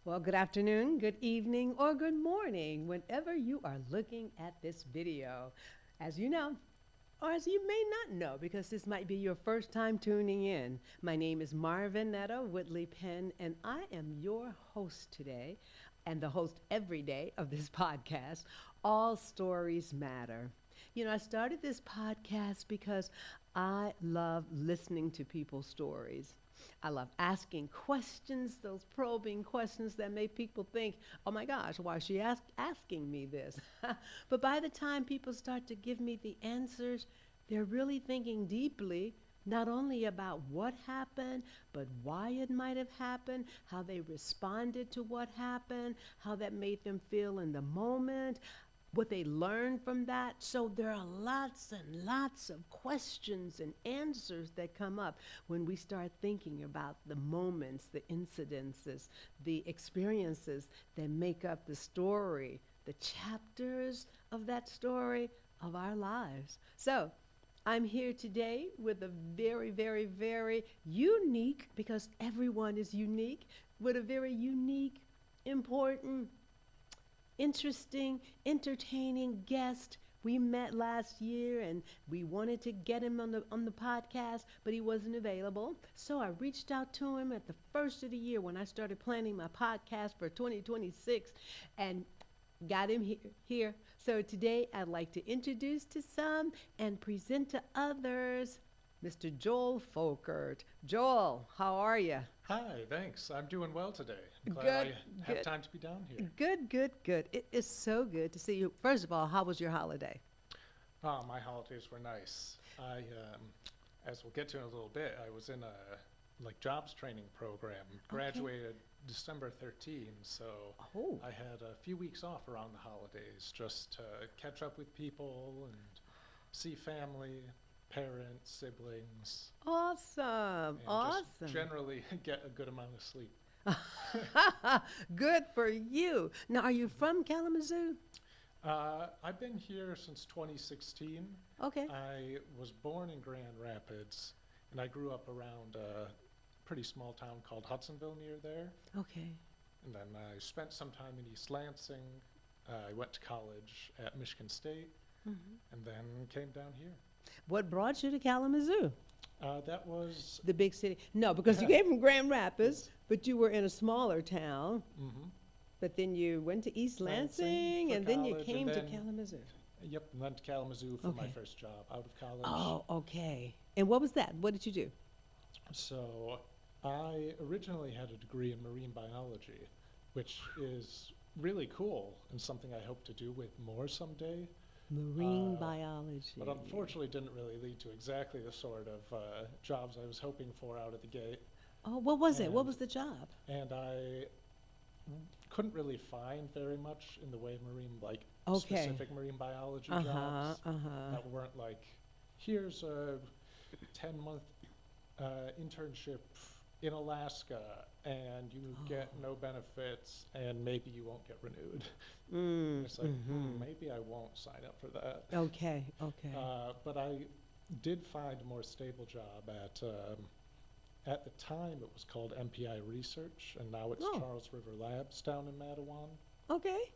Well, good afternoon, good evening, or good morning, whenever you are looking at this video. As you know, or as you may not know, because this might be your first time tuning in, my name is Marvinetta Whitley Penn, and I am your host today, and the host every day of this podcast, All Stories Matter. I started this podcast because I love listening to people's stories. I love asking questions, those probing questions that make people think, oh my gosh, why is she asking me this? But by the time people start to give me the answers, they're really thinking deeply, not only about what happened, but why it might have happened, how they responded to what happened, how that made them feel in the moment, what they learned from that. So there are lots and lots of questions and answers that come up when we start thinking about the moments, the incidences, the experiences that make up the story, the chapters of that story of our lives. So I'm here today with a very, very, very unique, because everyone is unique, with a very unique, important, interesting, entertaining guest. We met last year and we wanted to get him on the podcast, but he wasn't available. So I reached out to him at the first of the year when I started planning my podcast for 2026 and got him here. So today I'd like to introduce to some and present to others Mr. Joel Folkert. Joel, how are you? Hi, thanks. I'm doing well today. I'm glad Good, I have good. time to be down here. Good, good, good. It is so good to see you. First of all, how was your holiday? Oh, my holidays were nice. As we'll get to in a little bit, I was in a jobs training program. Okay. Graduated December 13, so Oh, I had a few weeks off around the holidays just to catch up with people and see family, parents, siblings, awesome. and just Awesome. generally get a good amount of sleep. Good for you. Now, are you from Kalamazoo? I've been here since 2016. Okay. I was born in Grand Rapids, and I grew up around a pretty small town called Hudsonville near there. Okay. And then I spent some time in East Lansing. I went to college at Michigan State, Hmm. and then came down here. What brought you to Kalamazoo, That was, the big city? No, because you came from Grand Rapids, yes. but you were in a smaller town. Mm-hmm. But then you went to East Lansing Lansing, for and then you college, and came to then, Kalamazoo. yep, went to Kalamazoo for my Okay. first job out of college. Oh, okay. And what was that? What did you do? So I originally had a degree in marine biology, which is really cool and something I hope to do with more someday. Marine Uh, biology. but unfortunately didn't really lead to exactly the sort of jobs I was hoping for out of the gate. Oh, what was it? What And was the job? and I couldn't really find very much in the way of marine, Okay. specific marine biology Uh huh. jobs Uh huh. that weren't like, here's a 10-month internship in Alaska and you get Oh. no benefits and maybe you won't get renewed. Mm. It's like, Mm-hmm. maybe I won't sign up for that. Okay. Okay. But I did find a more stable job at the time it was called MPI Research, and now it's Oh. Charles River Labs down in Matawan. Okay.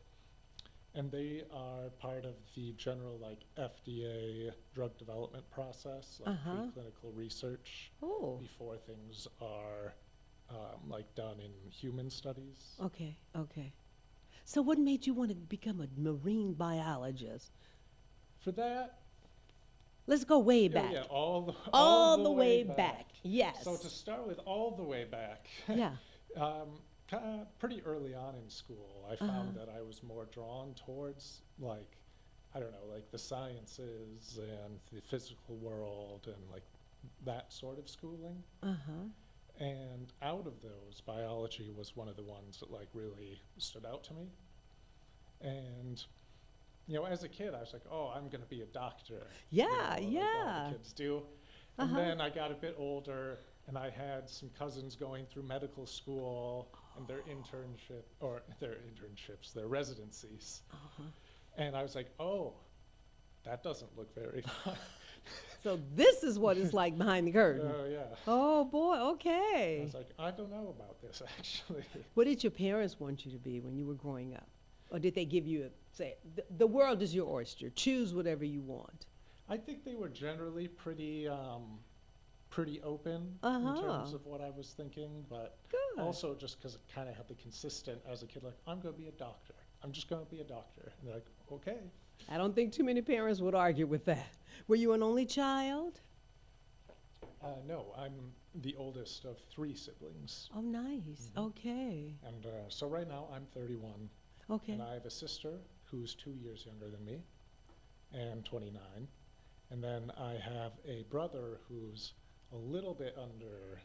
And they are part of the general FDA drug development process, Uh like huh. preclinical research Oh. before things are done in human studies. Okay. Okay. So, what made you want to become a marine biologist? For that, Let's go way oh back. yeah, all All the the way way back. back. Yes. So to start with, all the way back, Yeah. pretty early on in school, I Uh huh. found that I was more drawn towards I don't know, like the sciences and the physical world and like that sort of schooling. Uh huh. And out of those, biology was one of the ones that really stood out to me. And as a kid, I was like, oh, I'm going to be a doctor, Yeah. like all the Yeah. kids do. Uh And huh. then I got a bit older, and I had some cousins going through medical school and their internships, their residencies. Uh huh. And I was like, oh, that doesn't look very fun. So this is what it's like behind the curtain. Oh, yeah. Oh boy, I okay. was like, I don't know about this, actually. What did your parents want you to be when you were growing up? Or did they give you say, the world is your oyster, choose whatever you want? I think they were generally pretty open in Uh-huh. terms of what I was thinking, but Good. also just because it kind of had the consistent as a kid, like, I'm going to be a doctor. I'm just going to be a doctor. And they're like, okay. I don't think too many parents would argue with that. Were you an only child? No, I'm the oldest of 3 siblings. Oh, nice. Mhm. Okay. And so right now I'm 31. Okay. And I have a sister who's 2 years younger than me and 29. And then I have a brother who's a little bit under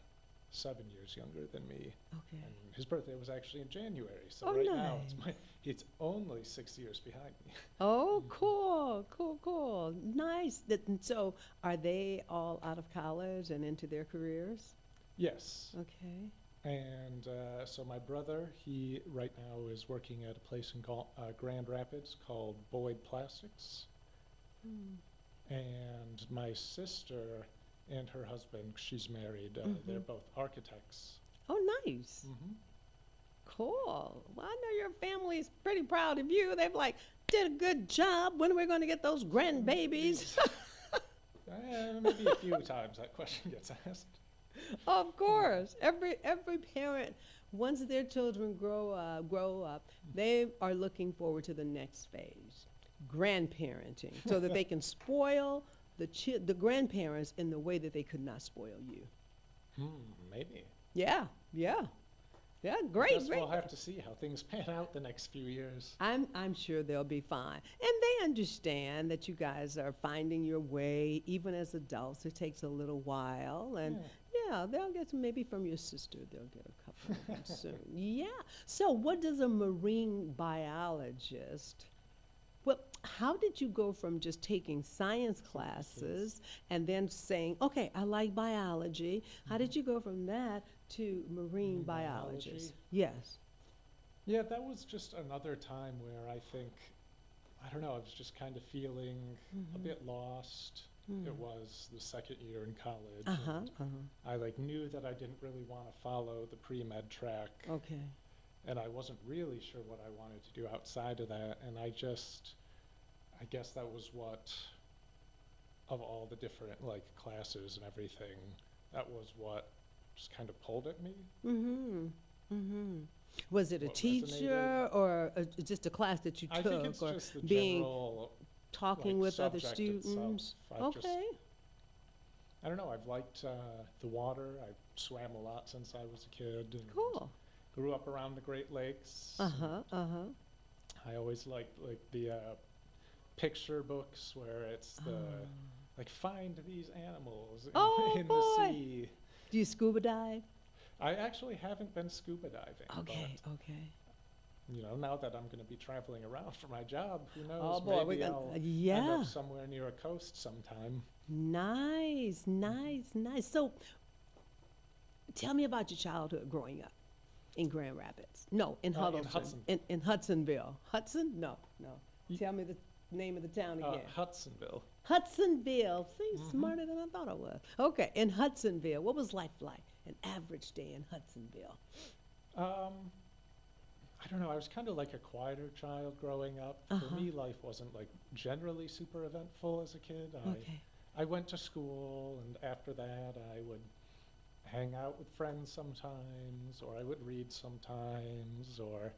7 years younger than me. Okay. And his birthday was actually in January. So Oh, right now nice. it's only 6 years behind me. Oh, cool, cool, cool. Nice. So are they all out of college and into their careers? Yes. Okay. And so my brother, he right now is working at a place in Grand Rapids called Boyd Plastics. Hmm. And my sister and her husband, she's married, they're both architects. Oh, nice. Mm-hmm. Cool. Well, I know your family's pretty proud of you. They've like, did a good job. When are we going to get those grandbabies? Maybe a few times that question gets asked. Of course. Every parent, once their children grow up, they are looking forward to the next phase, grandparenting, so that they can spoil the grandparents in the way that they could not spoil you. Maybe. Yeah, yeah. Yeah, I great, guess great. we'll have to see how things pan out the next few years. I'm sure they'll be fine. And they understand that you guys are finding your way, even as adults. It takes a little while. And yeah, they'll get maybe from your sister, they'll get a couple of them soon. Yeah. So what does a marine biologist, well, how did you go from just taking science classes and then saying, okay, I like biology. How did you go from that to marine biologist? Yes. Yeah, that was just another time where I think, I don't know, I was just kind of feeling a bit lost. It was the second year in college. and I knew that I didn't really want to follow the pre-med track. Okay. And I wasn't really sure what I wanted to do outside of that. And I guess that was what, of all the different classes and everything, that was what just kind of pulled at me. Was it a What teacher or just a class that you took? I think it's or just the being general talking with other subject students? itself. Okay. I don't know, I've liked the water. I swam a lot since I was a kid. And Cool. grew up around the Great Lakes. I always liked the picture books where it's the find these animals in boy. the sea. Do you scuba dive? I actually haven't been scuba diving. Okay, But, okay. now that I'm going to be traveling around for my job, who knows? Oh boy, maybe I'll end up somewhere near a coast sometime. Nice, nice, nice. So, tell me about your childhood growing up in Grand Rapids. No, in Huddleston. In Hudsonville. Hudson? No. Tell me the name of the town again. Hudsonville. Hudsonville. See, smarter than I thought I was. Okay, in Hudsonville, what was life like? An average day in Hudsonville. I don't know. I was kind of like a quieter child growing up. For me, life wasn't generally super eventful as a kid. Okay. I went to school, and after that, I would hang out with friends sometimes, or I would read sometimes, or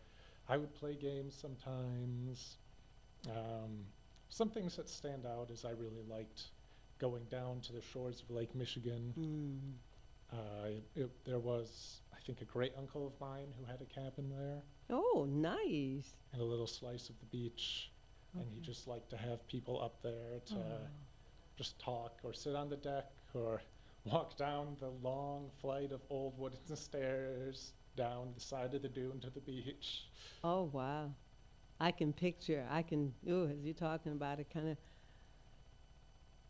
I would play games sometimes. Some things that stand out is I really liked going down to the shores of Lake Michigan. There was, I think, a great uncle of mine who had a cabin there Oh, nice. and a little slice of the beach, and he just liked to have people up there to just talk or sit on the deck or walk down the long flight of old wooden stairs down the side of the dune to the beach. Oh, wow. I can picture, as you're talking about it, kind of.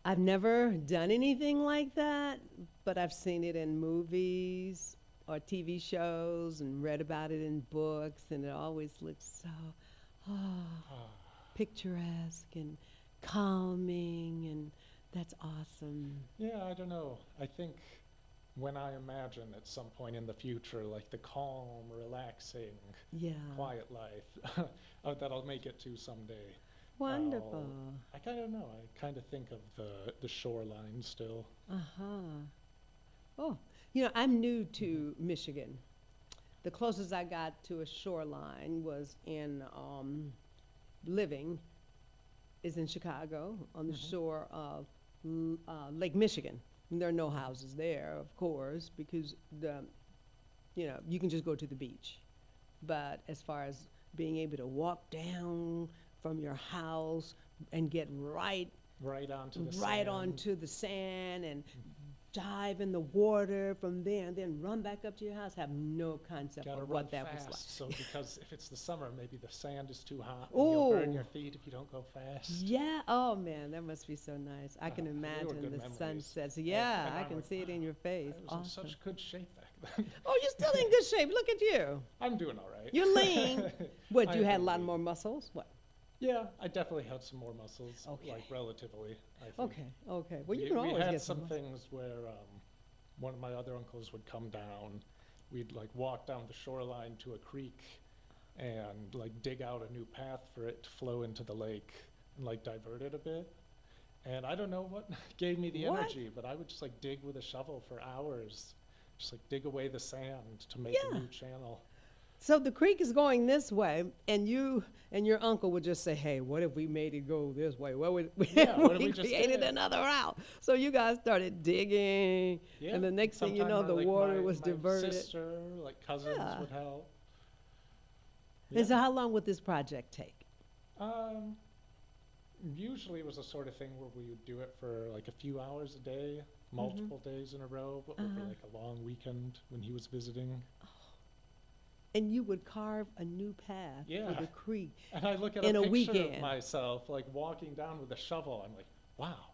I've never done anything like that, but I've seen it in movies or TV shows and read about it in books, and it always looks so picturesque and calming and That's awesome. Yeah, I don't know. I think when I imagine at some point in the future, like the calm, relaxing, Yeah. quiet life that I'll make it to someday, Wonderful. I kind of know. I kind of think of the shoreline still. Uh-huh. Oh, you know, I'm new Hmm. to Michigan. The closest I got to a shoreline was in living is in Chicago on the Hmm. shore of Lake Michigan. And there are no houses there, of course, because you can just go to the beach. But as far as being able to walk down from your house and get Right onto the right sand. onto the sand and Mhm. dive in the water from there and then run back up to your house, have no concept Gotta of run what that was like. fast, so because if it's the summer, maybe the sand is too hot and you'll burn your Oh, feet if you don't go fast. yeah. Oh man, that must be so nice. I can They were imagine good the memories. sunsets. Yeah, And I I'm can like, see it in wow, your face. I was in Awesome. such good shape back then. Oh, you're still in good shape. Look at you. I'm doing all right. You're lean. What, I you have had a been lot lean. more muscles? What? Yeah, I definitely had some more muscles, like Okay. relatively, I think. Okay. Okay. Well, you We, can we always had get some some muscle. things where one of my other uncles would come down. We'd like walk down the shoreline to a creek and like dig out a new path for it to flow into the lake and like divert it a bit. And I don't know what gave me the What? energy, but I would just like dig with a shovel for hours, just like dig away the sand to make a Yeah. new channel. So the creek is going this way, and you and your uncle would just say, "Hey, what if we made it go this way? What would Yeah, what if we we just created did? another route?" So you guys started digging, Yeah, and the next thing you sometimes know, the like water was my diverted. sister, like cousins Yeah. would help. And Yeah. so, how long would this project take? Um, Usually it was the sort of thing where we would do it for like a few hours a day, Mm-hmm. multiple days in a row, but over Uh-huh. like a long weekend when he was visiting. And you would carve a new path for Yeah. the creek And I look at a in a picture of weekend. myself like walking down with a shovel. I'm like, wow,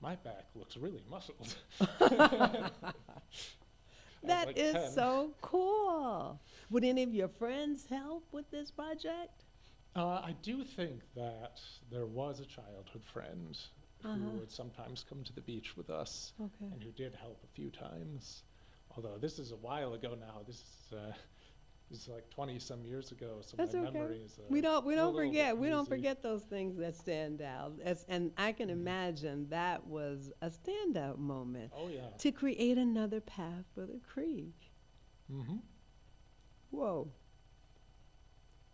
my back looks really muscled. I was That like is 10. so cool. Would any of your friends help with this project? I do think that there was a childhood friend who Uh-huh. would sometimes come to the beach with us Okay. and who did help a few times. Although this is a while ago now. This is like 20 some years ago, so That's my okay. memories We don't we a don't little bit forget. We don't hazy. forget those things that stand out. And I can Mhm. imagine that was a standout moment Oh yeah. to create another path for the creek. Mm-hmm. Whoa.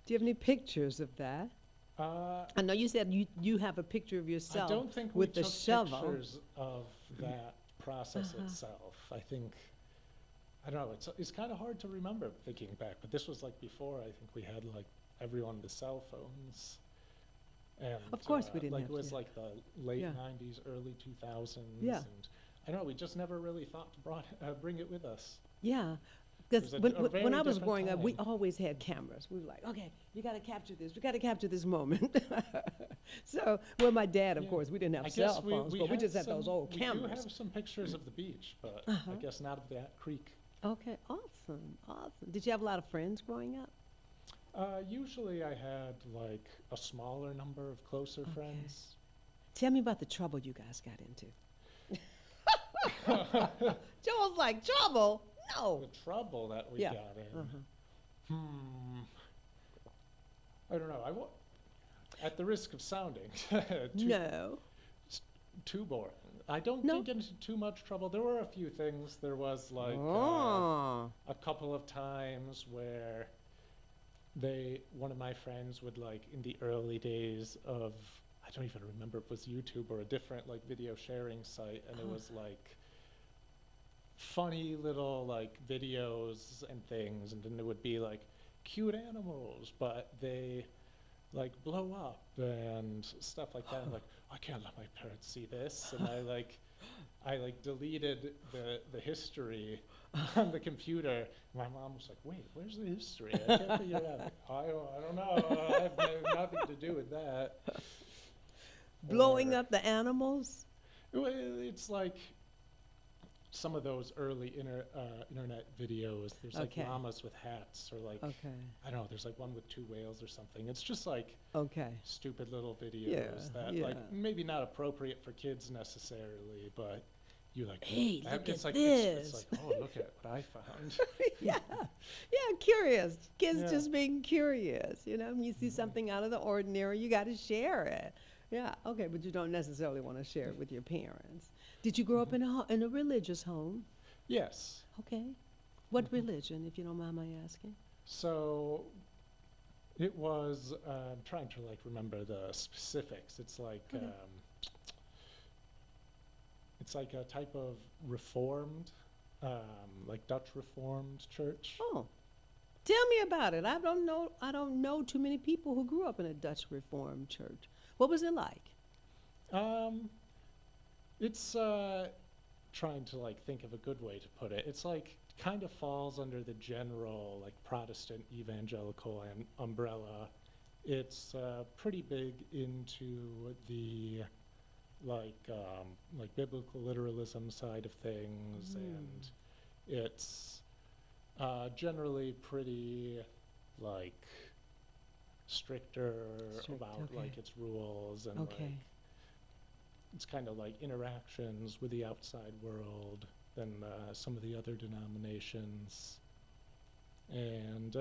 Do you have any pictures of that? Uh, I know you said you have a picture of I yourself don't think we with the took shovel. pictures of that process Uh-huh. itself. I don't know, it's kind of hard to remember thinking back, but this was like before I think we had like everyone with cell phones. And Of course we didn't like have it was to. like the late Yeah. 90s, early 2000s, Yeah. and I don't know, we just never really thought to bring it with us. Yeah. It Because was when, a when very I was different growing up, we time. always had cameras. We were like, okay, you got to capture this. We got to capture this moment. So, well, my dad, of Yeah. course, we didn't I have guess cell phones, but we had just had those old we do cameras. have some pictures of the beach, but Uh-huh. I guess not of that creek. Okay, awesome, awesome. Did you have a lot of friends growing up? Usually I had like a smaller number of closer Okay. friends. Tell me about the trouble you guys got into. The Joel's like, trouble? No. trouble that we Yeah. got in. Uh-huh. I don't know. At the risk of sounding No. too boring, I don't No. get into too much trouble. There were a few things. There was like Oh. a couple of times where one of my friends would like in the early days of, I don't even remember if it was YouTube or a different like video sharing site, and it was like funny little like videos and things, and then it would be like cute animals, but they like blow up and stuff like that. I'm like, I can't let my parents see this, and I deleted the history on the computer. My mom was like, wait, where's the history? I can't figure it out. I don't know. I have nothing to do with that. Blowing Or- up the animals? Well, it's like some of those early internet videos, there's like Okay. llamas with hats, or like, Okay. I don't know, there's like one with two whales or something. It's just like Okay. stupid little Yeah. videos that Yeah. like maybe not appropriate for kids necessarily, but you like, Hey, that- look it's at like it's this. like, oh, look at what I found. Yeah. Yeah, curious. Kids Yeah. just being curious. When you see Mhm. something out of the ordinary, you got to share it. Yeah. Okay, but you don't necessarily want to share it with your parents. Did you grow up Mhm. in a religious home? Yes. Okay. What Mhm. religion, if you don't mind my asking? So it was, I'm trying to like remember the specifics. Okay. It's like a type of reformed, like Dutch Reformed church. Oh, tell me about it. I don't know too many people who grew up in a Dutch Reformed church. What was it like? Um, it's trying to like think of a good way to put it. It's like kind of falls under the general like Protestant evangelical umbrella. It's pretty big into the like biblical literalism side of things, and it's generally pretty like stricter Strict, about okay. like its rules, and Okay. like it's kind of like interactions with the outside world than some of the other denominations. And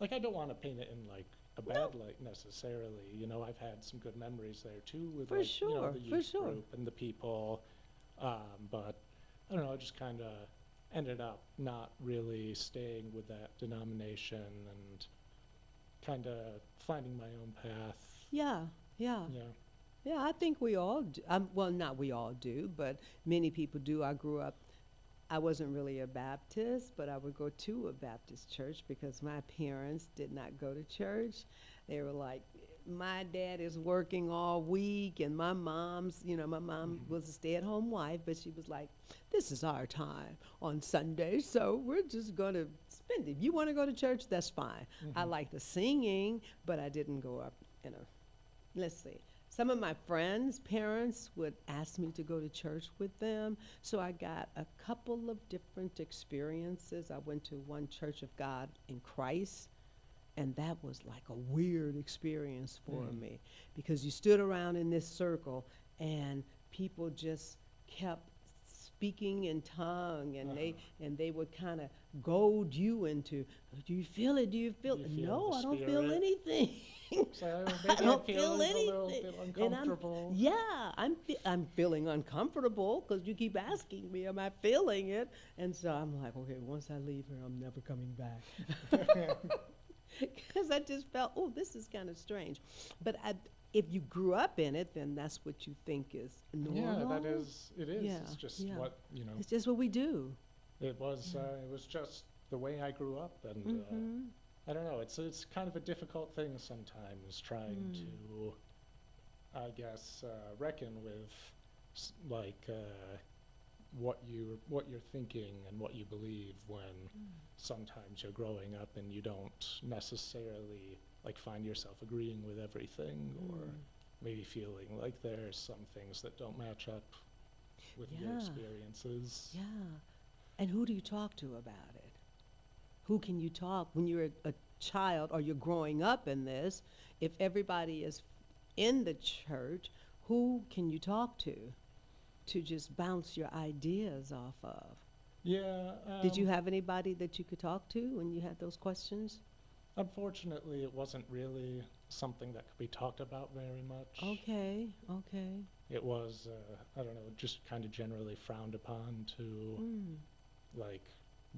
like I don't want to paint it in like a No, bad light necessarily. I've had some good memories there too with for like sure, the for youth sure. group and the people. But I don't know, I just kind of ended up not really staying with that denomination and kind of finding my own path. Yeah, yeah. Yeah. Yeah, I think we all do. Well, not we all do, but many people do. I grew up, I wasn't really a Baptist, but I would go to a Baptist church because my parents did not go to church. They were like, my dad is working all week, and my mom Hmm. was a stay at home wife, but she was like, this is our time on Sunday, so we're just going to spend it. If you want to go to church, that's fine. I Hmm. like the singing, but I didn't go up in a let's see. Some of my friends' parents would ask me to go to church with them, so I got a couple of different experiences. I went to one Church of God in Christ, and that was like a weird experience for Hmm. me because you stood around in this circle and people just kept speaking in tongue, and Uh-huh. they would kind of goad you into, do you feel it, do you feel You it? feel No, the I don't feel spirit. anything. So I maybe I'm don't feel feeling a little anything. bit And uncomfortable. I'm feeling uncomfortable because you keep asking me, am I feeling it? And so I'm like, okay, once I leave here, I'm never coming back. Because I just felt, oh, this is kind of strange. But if you grew up in it, then that's what you think is Yeah, normal. it is. Yeah, It's just yeah. what, It's just what we do. Yeah. it was just the way I grew up, and Mm-hmm. I don't know, it's kind of a difficult thing sometimes trying to, I guess, reckon with like what you're thinking and what you believe when sometimes you're growing up and you don't necessarily like find yourself agreeing with everything, or maybe feeling like there's some things that don't match up with your Yeah, experiences. yeah. And who do you talk to about it? Who can you talk when you're a child or you're growing up in this? If everybody is in the church, who can you talk to just bounce your ideas off of? Yeah, Did you have anybody that you could talk to when you had those questions? unfortunately, it wasn't really something that could be talked about very much. Okay, okay. It was, I don't know, just kind of generally frowned upon to Mm. like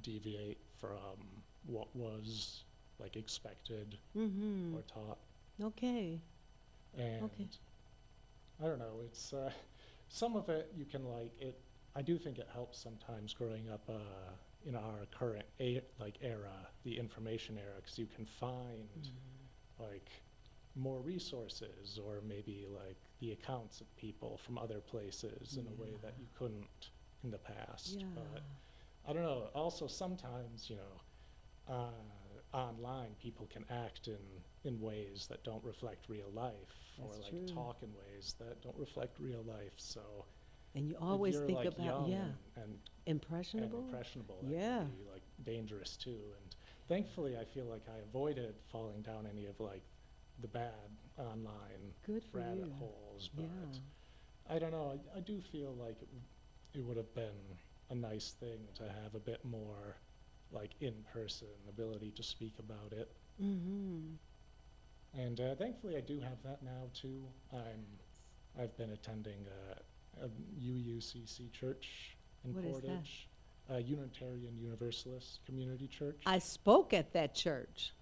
deviate from what was like expected Mm-hmm. or taught. Okay, And okay. I don't know, it's some of it you can like it. I do think it helps sometimes growing up in our current like era, the information era, because you can find like more resources, or maybe like the accounts of people from other places in a way that you couldn't in the past. Yeah, But I don't know. Also, sometimes online people can act in ways that don't reflect real life, or that's like true. talk in ways that don't reflect real life. So And you if always you're think like about, young yeah, and impressionable. impressionable, that Yeah. can be like dangerous too. And thankfully, I feel like I avoided falling down any of like the bad online Good for rabbit you. holes. Yeah. But I don't know. I do feel like it would have been a nice thing to have a bit more like in-person ability to speak about it. Mm-hmm. And thankfully, I do have that now too. I've been attending a UUCC church in What is that? Portage, a Unitarian Universalist Community Church. I spoke at that church.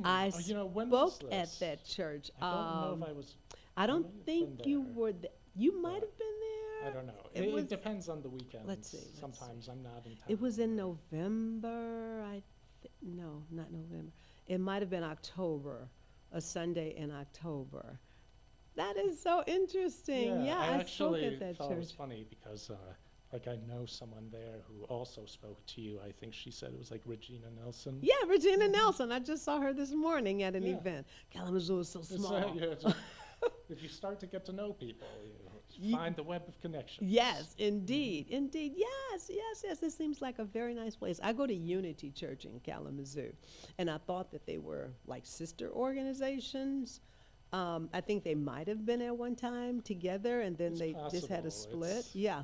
I Oh, when was spoke at this? that church. I don't know if I was. I don't might have think been you there, were you might but have been there. I don't know. It It was- depends on the weekends. let's see. Sometimes I'm not in town. It was in or- November. No, not November. It might have been October, a Sunday in October. That is so interesting. Yeah, I I spoke actually at that thought it was church. funny because, like, I know someone there who also spoke to you. I think she said it was like Regina Nelson. Yeah, Regina Nelson. I just saw her this morning at an Yeah. event. Kalamazoo is so It's, small. if you start to get to know people, you Ye- find the web of connections. Yes, indeed, indeed. Yes, yes, yes. It seems like a very nice place. I go to Unity Church in Kalamazoo, and I thought that they were like sister organizations. I think they might have been at one time together, and then It's they just had a possible. split. It's- Yeah,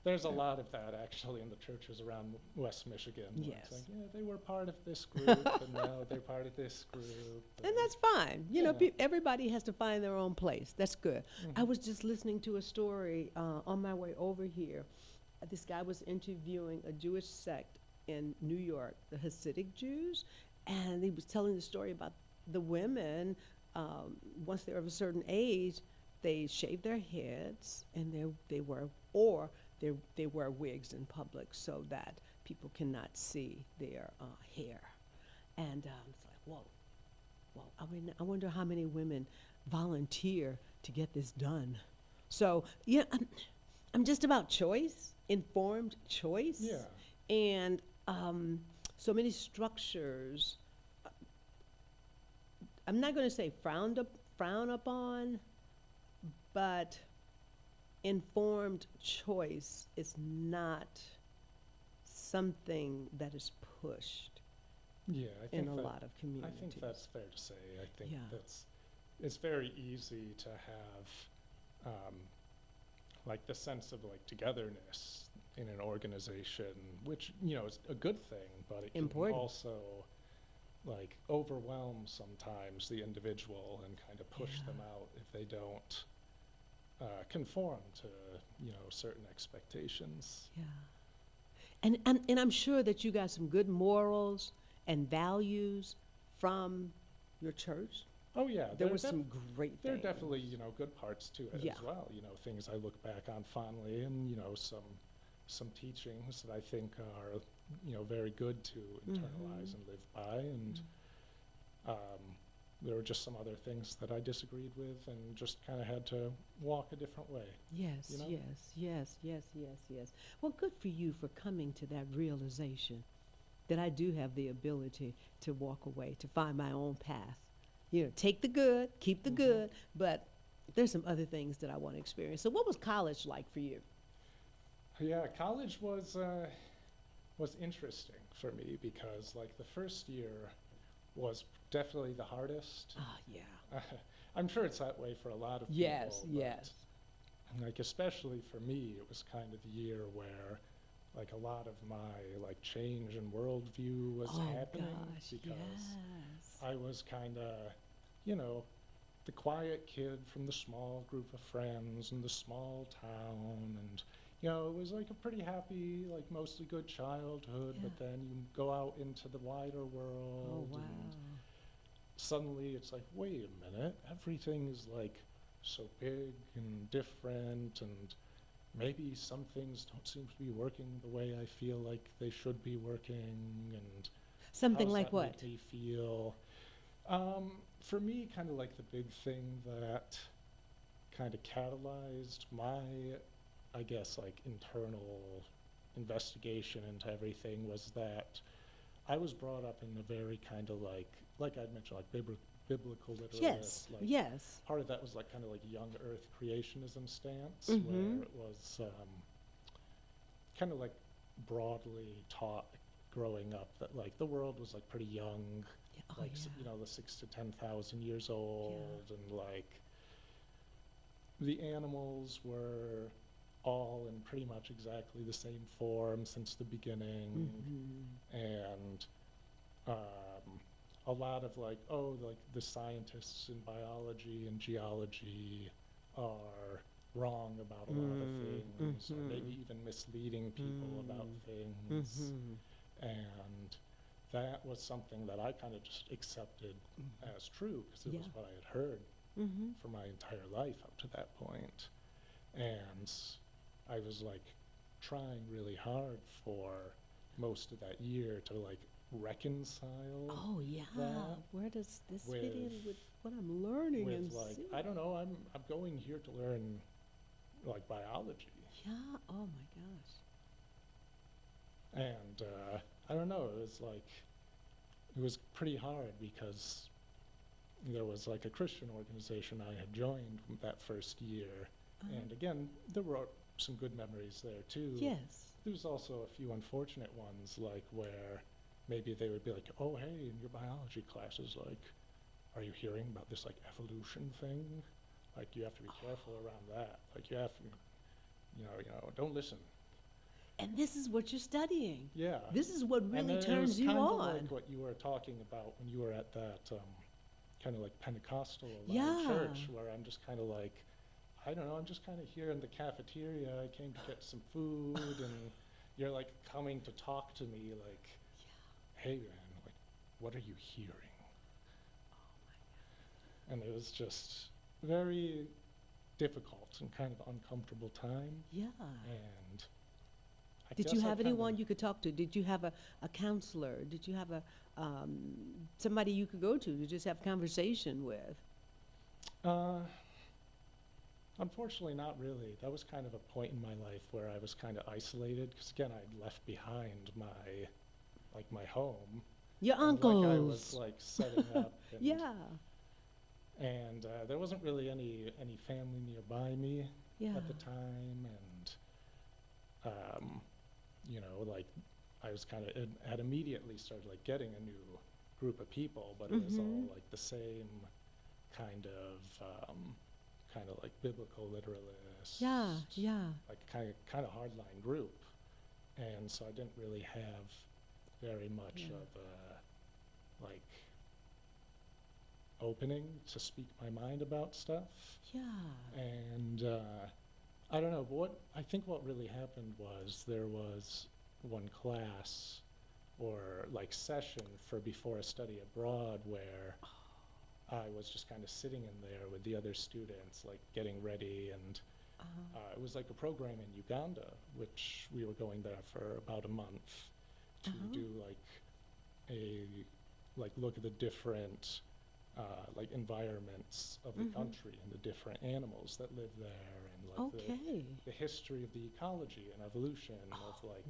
There's a lot of that actually in the churches around West Michigan. where Yes. It's like, yeah, they were part of this group, and now they're part of this group. and that's fine. You know, Yeah. everybody has to find their own place. That's good. I Mhm. was just listening to a story on my way over here. This guy was interviewing a Jewish sect in New York, the Hasidic Jews, and he was telling the story about the women. Once they're of a certain age, they shave their heads, and they wear wigs in public so that people cannot see their hair. And it's like, whoa. Well, I wonder how many women volunteer to get this done. So, yeah, I'm just about choice, informed choice. Yeah. And so many structures, I'm not going to say frown upon, but informed choice is not something that is pushed Yeah, I think in a that, lot of I communities. think that's fair to say. I think Yeah. it's very easy to have like the sense of like togetherness in an organization, which is a good thing, but it can Important. also like overwhelm sometimes the individual and kind of push Yeah. them out if they don't conform to certain expectations. Yeah. And I'm sure that you got some good morals and values from your church. Oh yeah, There were some great there are things. definitely good parts to it Yeah. as well. Things I look back on fondly, and some teachings that I think are very good to internalize and live by, and there were just some other things that I disagreed with and just kind of had to walk a different way. Yes, you know? yes. Well, good for you for coming to that realization that I do have the ability to walk away, to find my own path. Take the good, keep the good, but there's some other things that I want to experience. So what was college like for you? Yeah, college was interesting for me because like the first year was definitely the hardest. Oh, yeah. I'm sure it's that way for a lot of Yes, people. yes. But, like especially for me, it was kind of the year where like a lot of my like change in worldview was Oh, happening gosh, because yes. I was kind of, the quiet kid from the small group of friends in the small town, and it was like a pretty happy, like mostly good childhood. Yeah. But then you go out into the wider Oh, world, wow. and suddenly it's like, wait a minute, everything is like so big and different, and maybe some things don't seem to be working the way I feel like they should be working, and Something how's like that what? make me feel? For me, kind of like the big thing that kind of catalyzed my, I guess, like internal investigation into everything was that I was brought up in a very kind of like I'd mentioned, like biblical literalist. Yes, Like yes. part of that was like kind of like young Earth creationism stance, Mhm. where it was kind of like broadly taught growing up that like the world was like pretty young, Yeah. Oh, like yeah. you know, the 6 to 10,000 years old, and like the animals were all in pretty much exactly the same form since the beginning, Mhm. and a lot of like, oh, like the scientists in biology and geology are wrong about a lot of things, or maybe even misleading people about things. Mhm. And that was something that I kind of just accepted as true because it Yeah. was what I had heard Mhm. for my entire life up to that point. And I was like trying really hard for most of that year to like reconcile Oh, yeah. that Where does this fit with in with what I'm learning with and like seeing? I don't know, I'm going here to learn like biology. Yeah. Oh my gosh. And I don't know, it was pretty hard because there was like a Christian organization I had joined that first year. And again, there were some good memories there too. Yes. There was also a few unfortunate ones, like where maybe they would be like, oh, hey, in your biology classes, like, are you hearing about this like evolution thing? Like, you have to be careful around that. Like, you have to, don't listen. And this is what you're studying. Yeah. This is what And really then it turns was you kind of on. like what you were talking about when you were at that kind of like Pentecostal Yeah. church, where I'm just kind of like, I don't know, I'm just kind of here in the cafeteria. I came to get some food, and you're like coming to talk to me like, hey man, like, what are you hearing? And it was just very difficult and kind of uncomfortable time. Yeah. And Did you have anyone you could talk to? Did you have a counselor? Did you have a somebody you could go to just have conversation with? Unfortunately, not really. That was kind of a point in my life where I was kind of isolated because again, I'd left behind my home. Your And like I was uncles. like setting up and Yeah. and there wasn't really any family nearby me Yeah. at the time, and like I was kind of had immediately started like getting a new group of people, but it was all like the same kind of like biblical literalists. Yeah. Yeah. Like kind of hardline group, and so I didn't really have very much Yeah. of a like opening to speak my mind about stuff. Yeah. And I don't know, but I think what really happened was there was one class or like session for before a study abroad where I was just kind of sitting in there with the other students, like getting ready, and it was like a program in Uganda, which we were going there for about a month to do like look at the different like environments of the country and the different animals that live there, and like the history of the ecology and evolution of like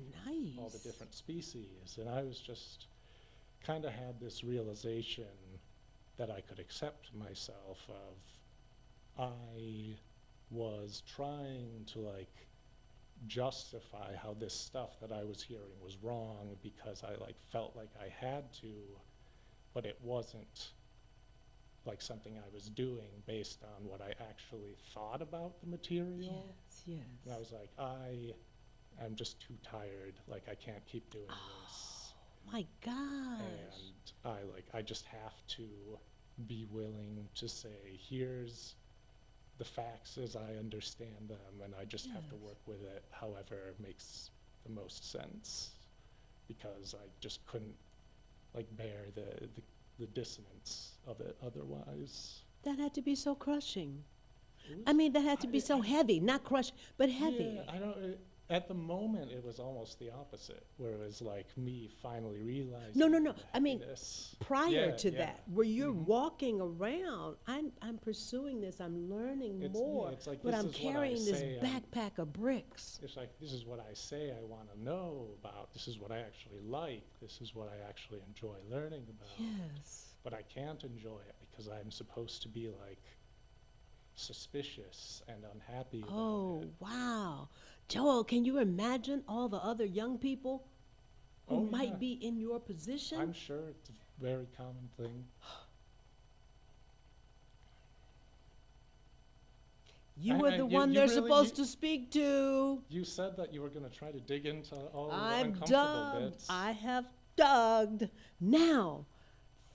all the different species. And I was just kind of had this realization that I could accept myself of I was trying to like justify how this stuff that I was hearing was wrong because I like felt like I had to, but it wasn't like something I was doing based on what I actually thought about the material. Yes. Yes. And I was like, I'm just too tired. Like, I can't keep doing this. My gosh. And I just have to be willing to say, here's the facts as I understand them, and I just have to work with it however makes the most sense, because I just couldn't like bear the dissonance of it otherwise. That had to be so crushing. I mean, that had to be so heavy, not crush, but heavy. Yeah, I don't. At the moment, it was almost the opposite, where it was like me finally realizing No. I mean, this. prior to Yeah. that, where you're Mhm. walking around, I'm pursuing this, I'm learning more, It's like but this I'm is what I carrying this say. backpack of bricks. It's like this is what I say I want to know about. This is what I actually like. This is what I actually enjoy learning about. Yes. But I can't enjoy it because I'm supposed to be like suspicious and unhappy about Oh, it. wow. Joel, can you imagine all the other young people who Oh yeah, might be in your position? I'm sure it's a very common thing. You were the You, one you they're really supposed to speak to. you said that you were going to try to dig into all the I've uncomfortable dug. bits. I have dug. Now,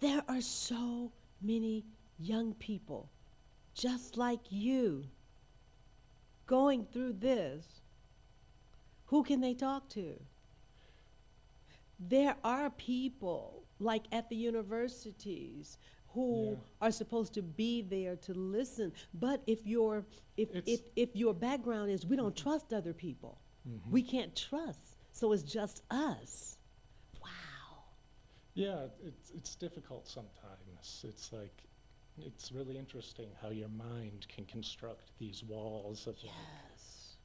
there are so many young people just like you going through this. Who can they talk to? There are people like at the universities who Yeah. are supposed to be there to listen. But if It's if your background is we don't trust other people, mhm. we can't trust, so it's just us. Wow. Yeah, it's difficult sometimes. It's like it's really interesting how your mind can construct these walls of like Yes.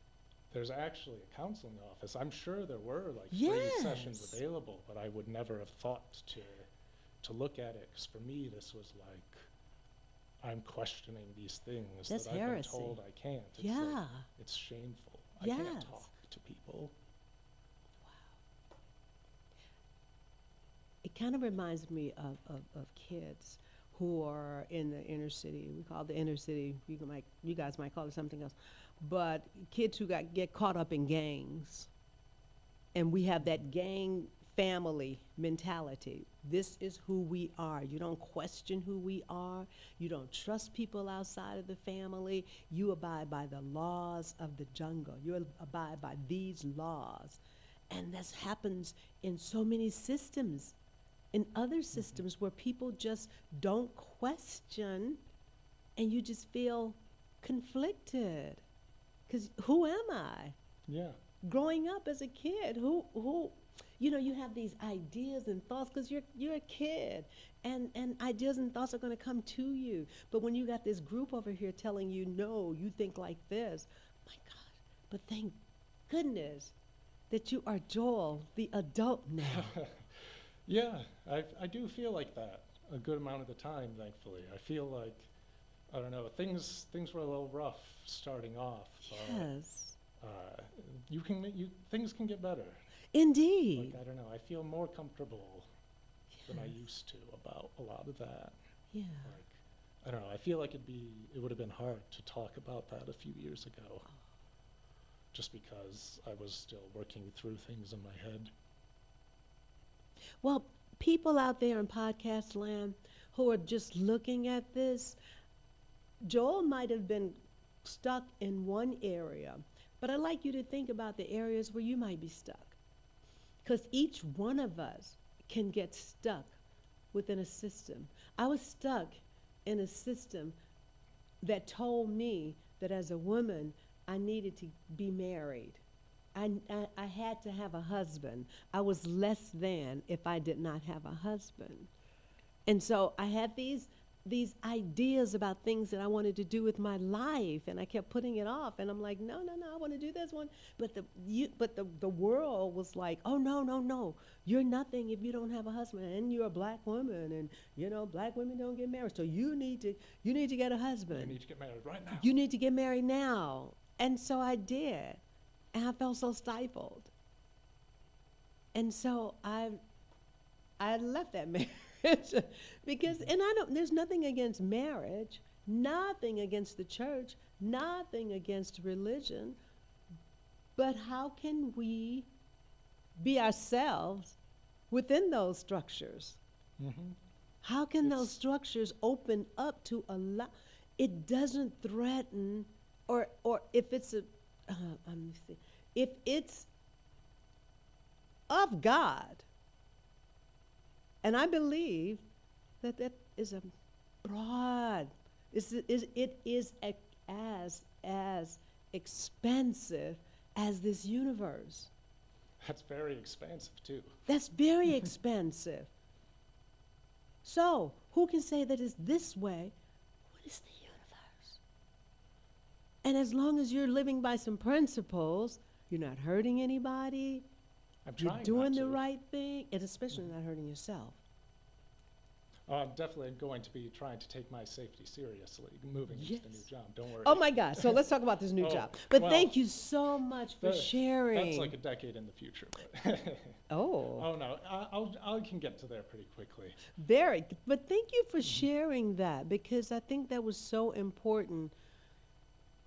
there's actually a counseling office. I'm sure there were like free sessions Yes. available, but I would never have thought to look at it because for me this was like I'm questioning these things That's that I've heresy. been told I can't. It's Yeah. like it's shameful. I can't Yes. talk to people. It kind of reminds me of kids who are in the inner city. We call it the inner city. You guys might call it something else. But kids who get caught up in gangs. And we have that gang family mentality. This is who we are. You don't question who we are. You don't trust people outside of the family. You abide by the laws of the jungle. You abide by these laws. And this happens in so many systems, in other systems where people just don't question and you just feel conflicted. Because who am I? Yeah. Growing up as a kid, you have these ideas and thoughts because you're a kid, and ideas and thoughts are going to come to you. But when you got this group over here telling you no, you think like this, my God! But thank goodness that you are Joel, the adult now. Yeah, I do feel like that a good amount of the time, thankfully. I feel like, I don't know, things were a little rough starting off. Yes, Things can get better. indeed. Like, I don't know, I feel more comfortable than I Yes. used to about a lot of that. Yeah. Like, I don't know, I feel like it would have been hard to talk about that a few years ago. Just because I was still working through things in my head. Well, people out there in podcast land who are just looking at this, Joel might have been stuck in one area, but I'd like you to think about the areas where you might be stuck. Because each one of us can get stuck within a system. I was stuck in a system that told me that as a woman, I needed to be married. I had to have a husband. I was less than if I did not have a husband. And so I had these ideas about things that I wanted to do with my life, and I kept putting it off. And I'm like, no, I want to do this one. But the world was like, oh no, you're nothing if you don't have a husband, and you're a black woman, and black women don't get married, so you need to get a husband. You need to get married right now. You need to get married now. And so I did, and I felt so stifled. And so I left that marriage. Because there's nothing against marriage, nothing against the church, nothing against religion, but how can we be ourselves within those structures? Mm-hmm. How can those structures open up to allow? It doesn't threaten, or if it's let me see, if it's of God. And I believe that is a broad, it is as expansive as this universe. That's very expansive, too. That's very expensive. So, who can say that it's this way? What is the universe? And as long as you're living by some principles, you're not hurting anybody, I'm you're trying doing not the to. right thing, and especially not hurting yourself. I'm definitely going to be trying to take my safety seriously moving into the new Yes. job. Don't worry. Oh my gosh, so let's talk about this new Oh, job. But well, thank you so much for That- sharing. That's like a decade in the future. But Oh, oh no, I can get to there pretty quickly. but thank you for sharing that, because I think that was so important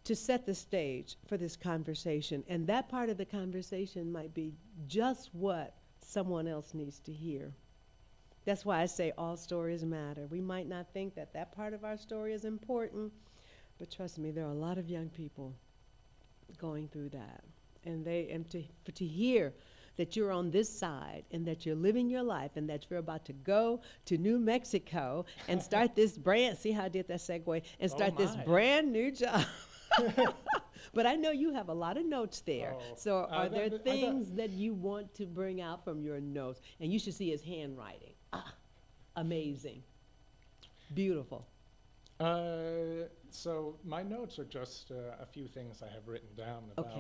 to set the stage for this conversation. And that part of the conversation might be just what someone else needs to hear. That's why I say all stories matter. We might not think that that part of our story is important, but trust me, there are a lot of young people going through that. And to hear that you're on this side and that you're living your life and that you're about to go to New Mexico and start this brand, see how I did that segue, and start this my. brand new job. But I know you have a lot of notes there. Oh, So are there I don't- things that you want to bring out from your notes? And you should see his handwriting. Amazing. Beautiful. So my notes are just a few things I have written down Okay.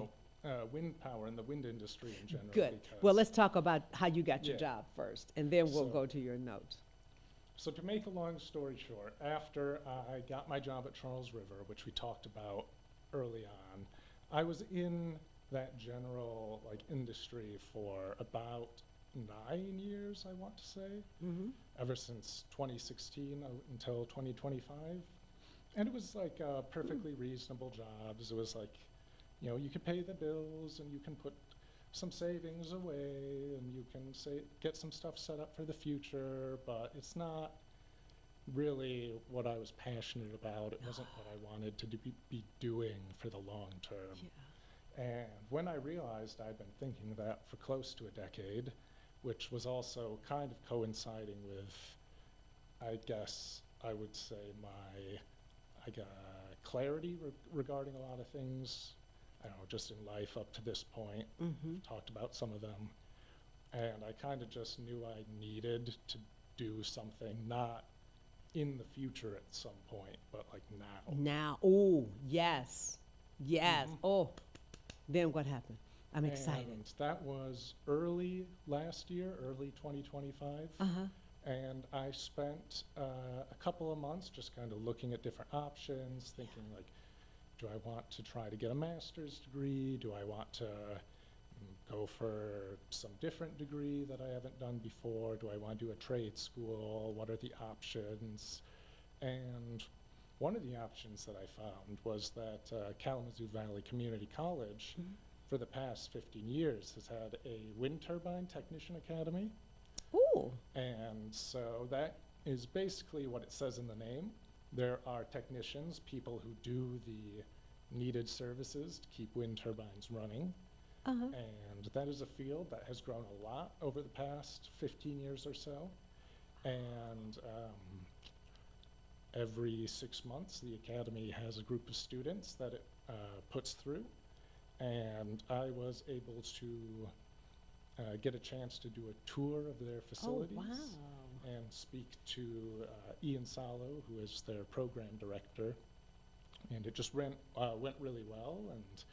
about wind power and the wind industry in general. Good. because- Well, let's talk about how you got your Yeah. job first, and then we'll So- go to your notes. So to make a long story short, after I got my job at Charles River, which we talked about early on, I was in that general industry for about 9 years, I want to say, Mm-hmm. ever since 2016 until 2025. And it was perfectly reasonable jobs. It was you can pay the bills and you can put some savings away and you can get some stuff set up for the future, but it's not really what I was passionate about. It wasn't what I wanted to be doing for the long term. Yeah. And when I realized I'd been thinking that for close to a decade, which was also kind of coinciding with, I guess I would say, my clarity regarding a lot of things, I don't know, just in life up to this point. Mm-hmm. Talked about some of them. And I kind of just knew I needed to do something, not in the future at some point, but now. Now, oh, yes. Yes. Mhm. Oh, then what happened? I'm excited. And that was early last year, early 2025. Uh-huh. And I spent a couple of months just kind of looking at different options, thinking do I want to try to get a master's degree? Do I want to go for some different degree that I haven't done before? Do I want to do a trade school? What are the options? And one of the options that I found was that Kalamazoo Valley Community College, Mhm. for the past 15 years, has had a wind turbine technician academy. Ooh. And so that is basically what it says in the name. There are technicians, people who do the needed services to keep wind turbines running. Uh-huh. And that is a field that has grown a lot over the past 15 years or so. And every 6 months, the academy has a group of students that it puts through. And I was able to get a chance to do a tour of their facilities. Oh, wow. And speak to Ian Salo, who is their program director. And it just went really well, and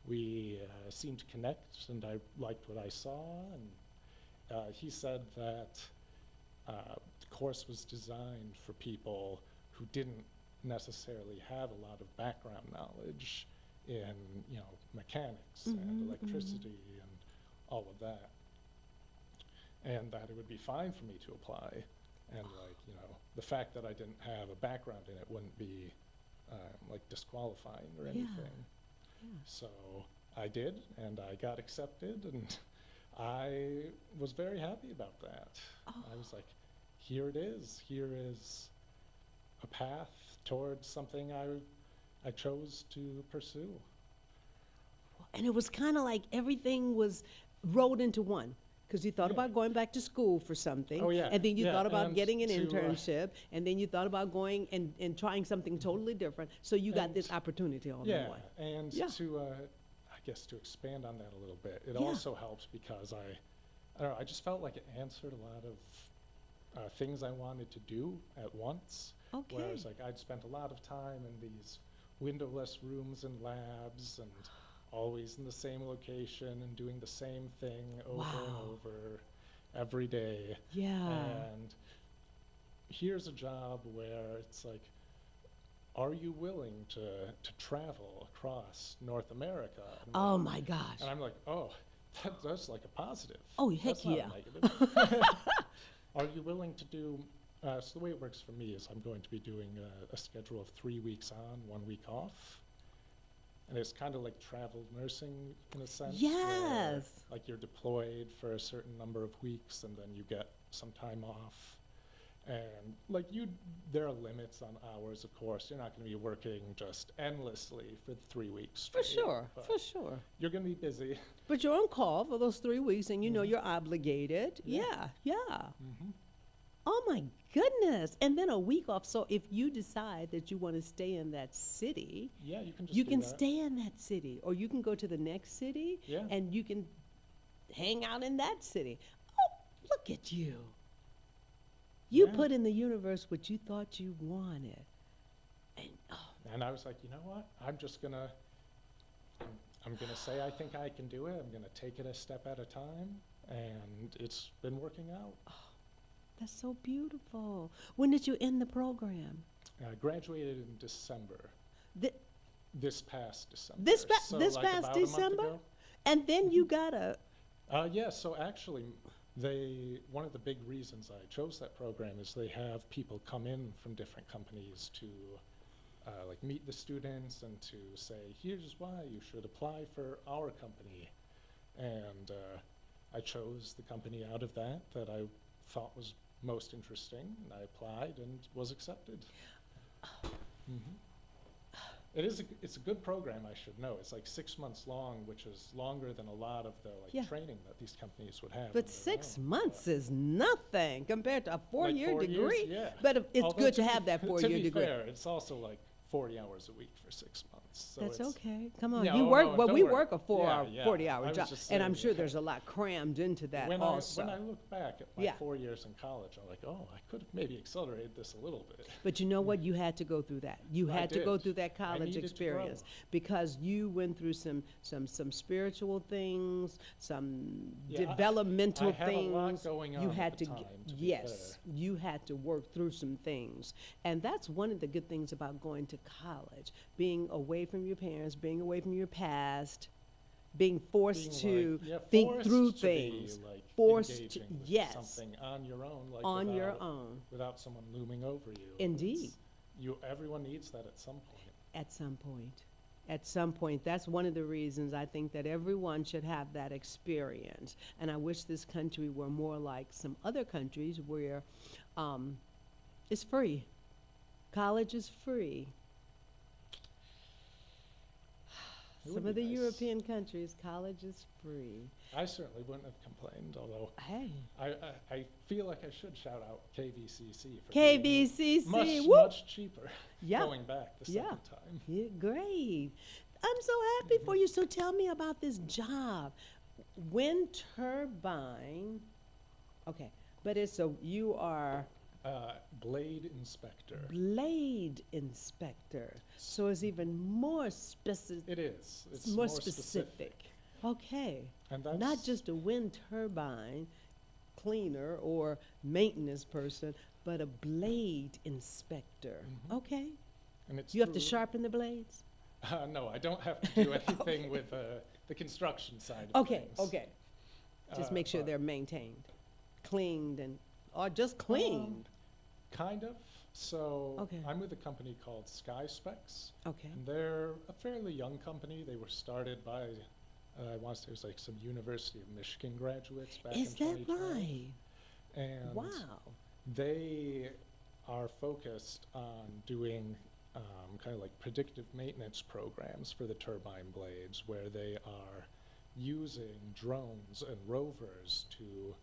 we seemed to connect, and I liked what I saw. And he said that the course was designed for people who didn't necessarily have a lot of background knowledge in mechanics Mhm, and electricity and all of that. And that it would be fine for me to apply. And the fact that I didn't have a background in it wouldn't be disqualifying or Yeah. anything. Yeah. So I did, and I got accepted, and I was very happy about that. Oh. I was like, here it is. Here is a path towards something I chose to pursue. And it was kind of like everything was rolled into one. Because you thought Yeah. about going back to school for something. Oh, yeah. And then you Yeah, thought about and getting an to, internship. And then you thought about going and trying something totally different. So you got And- this opportunity all in Yeah, one. and Yeah. to, I guess to expand on that a little bit, it Yeah. also helps because I don't know, I just felt like it answered a lot of things I wanted to do at once. Okay. Whereas like I'd spent a lot of time in these windowless rooms and labs and always in the same location and doing the same thing over and Wow. over every day. Yeah. And here's a job where it's like, are you willing to travel across North America? And Oh like- my gosh. and I'm like, oh, that's like a positive. Oh, heck That's not yeah. a negative. Are you willing to do, so the way it works for me is I'm going to be doing a schedule of 3 weeks on, 1 week off. And it's kind of like travel nursing in a sense. where, Yes. like you're deployed for a certain number of weeks and then you get some time off. And like there are limits on hours, of course. You're not going to be working just endlessly for 3 weeks For straight, sure. but For sure. you're going to be busy. But you're on call for those 3 weeks and you know Mhm. you're obligated. Yeah. Yeah. Mm-hmm. Oh my goodness. And then a week off. So if you decide that you want to stay in that city, Yeah, you can just you do can that. stay in that city or you can go to the next city Yeah. and you can hang out in that city. Oh, look at you. You Yeah. put in the universe what you thought you wanted. And oh, And I was like, you know what? I'm just gonna, I'm gonna say I think I can do it. I'm gonna take it a step at a time, and it's been working out. that's so beautiful. When did you end the program? I graduated in December, Th- this past December. This pa- So this like past about a month December? ago. And then you got a, Yeah, so actually, one of the big reasons I chose that program is they have people come in from different companies to like meet the students and to say, here's why you should apply for our company. And I chose the company out of that I thought was most interesting, and I applied and was accepted. Mhm. It's a good program, I should know. It's like 6 months long, which is longer than a lot of the Yeah. training that these companies would have. on but their 6 own. months is nothing compared to a 4-year 4 years, degree. yeah. But it's Although good to be- have that to 4-year be degree. fair, it's also like 40 hours a week for 6 months. So That's it's, okay. Come on. No, you work, no, well, don't we worry. work a 4-hour, Yeah, yeah. 40-hour I was job. just And I'm saying, sure yeah. there's a lot crammed into that when also. I look back at my Yeah. 4 years in college, I'm like, oh, I could have maybe accelerated this a little bit. But you know what? You had to go through that. You I had to go did. through that I college needed to experience grow. because you went through some spiritual things, some Yeah, developmental I had a things. lot going on You at had the to, time, to be yes, fair. you had to work through some things, and that's one of the good things about going to college: being away from your parents, being away from your past, being forced Being to like, yeah, think forced through to be, things, like, forced to, engaging with yes, something on your own, like on your without- own. without someone looming over you. Indeed. Everyone needs that at some point. At some point. At some point. That's one of the reasons I think that everyone should have that experience. And I wish this country were more like some other countries where it's free. College is free. It Some would of be the nice. European countries, college is free. I certainly wouldn't have complained, although Hey. I feel like I should shout out KVCC for being KVCC. much, woo! much cheaper Yeah. going back the Yeah. second time. Yeah, great. I'm so happy for you. So tell me about this job. Wind turbine. Okay, but you are Blade inspector. blade inspector. So it's even more specific. It is. It's more specific. specific. Okay, And that's not just a wind turbine cleaner or maintenance person, but a blade inspector. Mhm. Okay, and it's you have to through- sharpen the blades. No, I don't have to do anything with the construction side of Okay, things. okay. Just make sure but, they're maintained, cleaned, or just cleaned. Kind of. So Okay. I'm with a company called Sky Specs, Okay. and they're a fairly young company. They were started by, I want to say it was like some University of Michigan graduates back Is in that 2012. right? And Wow. they are focused on doing kind of like predictive maintenance programs for the turbine blades, where they are using drones and rovers to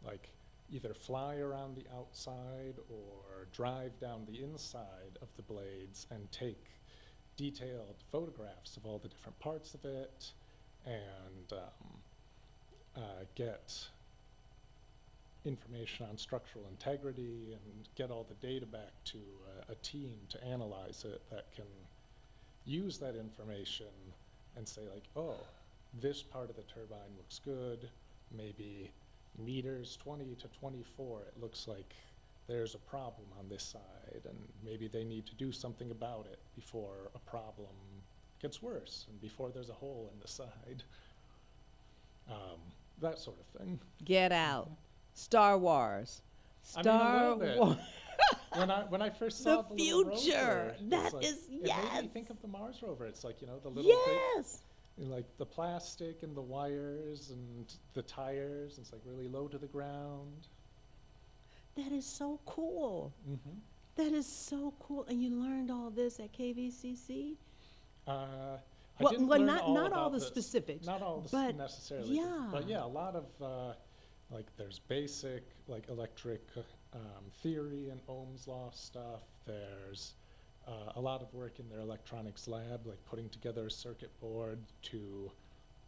like either fly around the outside or drive down the inside of the blades and take detailed photographs of all the different parts of it and get information on structural integrity and get all the data back to a team to analyze it that can use that information and say like, oh, this part of the turbine looks good, maybe meters 20 to 24, it looks like there's a problem on this side, and maybe they need to do something about it before a problem gets worse and before there's a hole in the side. That sort of thing. Get Out, Star Wars, I mean, a Star little bit. Wars. When I first saw The the little future. rover, That it's like, is, it yes. made me think of the Mars rover. It's like, you know, the little Yes. bit, like the plastic and the wires and the tires. It's like really low to the ground. That is so cool. Mm-hmm. That is so cool. And you learned all this at KVCC? I Well, didn't well, learn not all about the specifics, not all the but necessarily. yeah. But yeah, a lot of like there's basic like electric theory and Ohm's law stuff. There's a lot of work in their electronics lab, like putting together a circuit board to,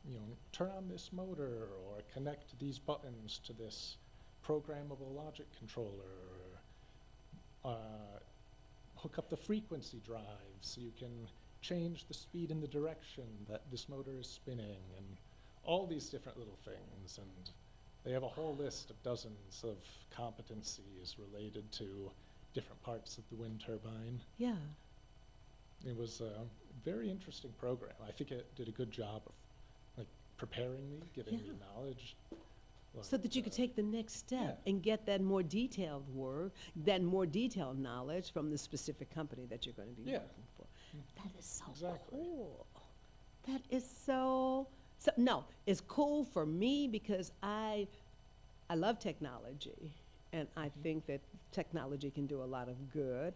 you know, turn on this motor or connect these buttons to this programmable logic controller, or hook up the frequency drive so you can change the speed and the direction that this motor is spinning, and all these different little things. And they have a whole list of dozens of competencies related to different parts of the wind turbine. Yeah. It was a very interesting program. I think it did a good job of like preparing me, giving me knowledge. So that you could take the next step yeah. and get that more detailed work, that more detailed knowledge from the specific company that you're going to be Yeah. working for. That is so Exactly. cool. That is so, no, it's cool for me because I love technology, and I think that technology can do a lot of good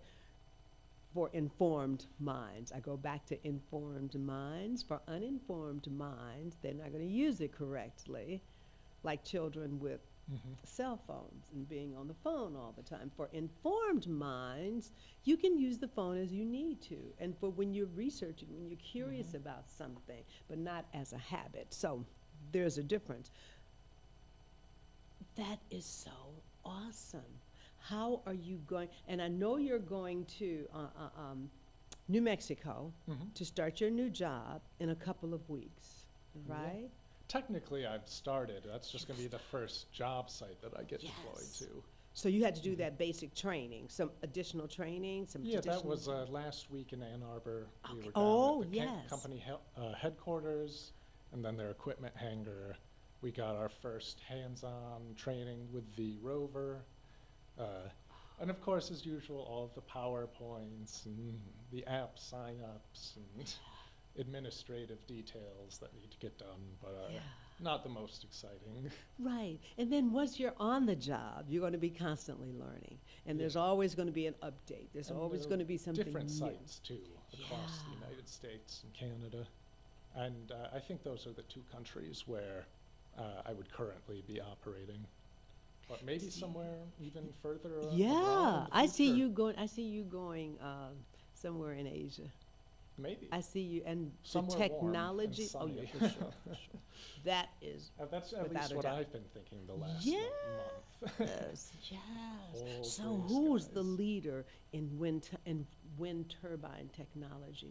for informed minds. I go back to informed minds. For uninformed minds, they're not going to use it correctly, like children with cell phones and being on the phone all the time. For informed minds, you can use the phone as you need to, and for when you're researching, when you're curious about something, but not as a habit. So there's a difference. That is so awesome. How are you going, and I know you're going to New Mexico to start your new job in a couple of weeks, right? Technically, I've started. That's just going to be the first job site that I get deployed Yes. to. So you had to do that basic training, some additional training, some Yeah, that additional. was last week in Ann Arbor. We Okay. were down Oh, at the yes. company headquarters, and then their equipment hangar. We got our first hands-on training with the rover. And of course, as usual, all of the PowerPoints and the app sign-ups and administrative details that need to get done, but not the most exciting. Right. And then once you're on the job, you're going to be constantly learning. And there's always going to be an update. There's And always there going are to be something different new. sites too, across the Yeah. United States and Canada. And I think those are the two countries where I would currently be operating. But maybe somewhere even further abroad in Yeah, the I see future. you going. I see you going somewhere in Asia. Maybe. I see you, and Somewhere the warm and technology. Oh yeah, sunny. for sure, for sure. That is That's at without least a what doubt. I've been thinking the last month. yes, yes. Whole So gray who's the skies. leader in wind turbine technology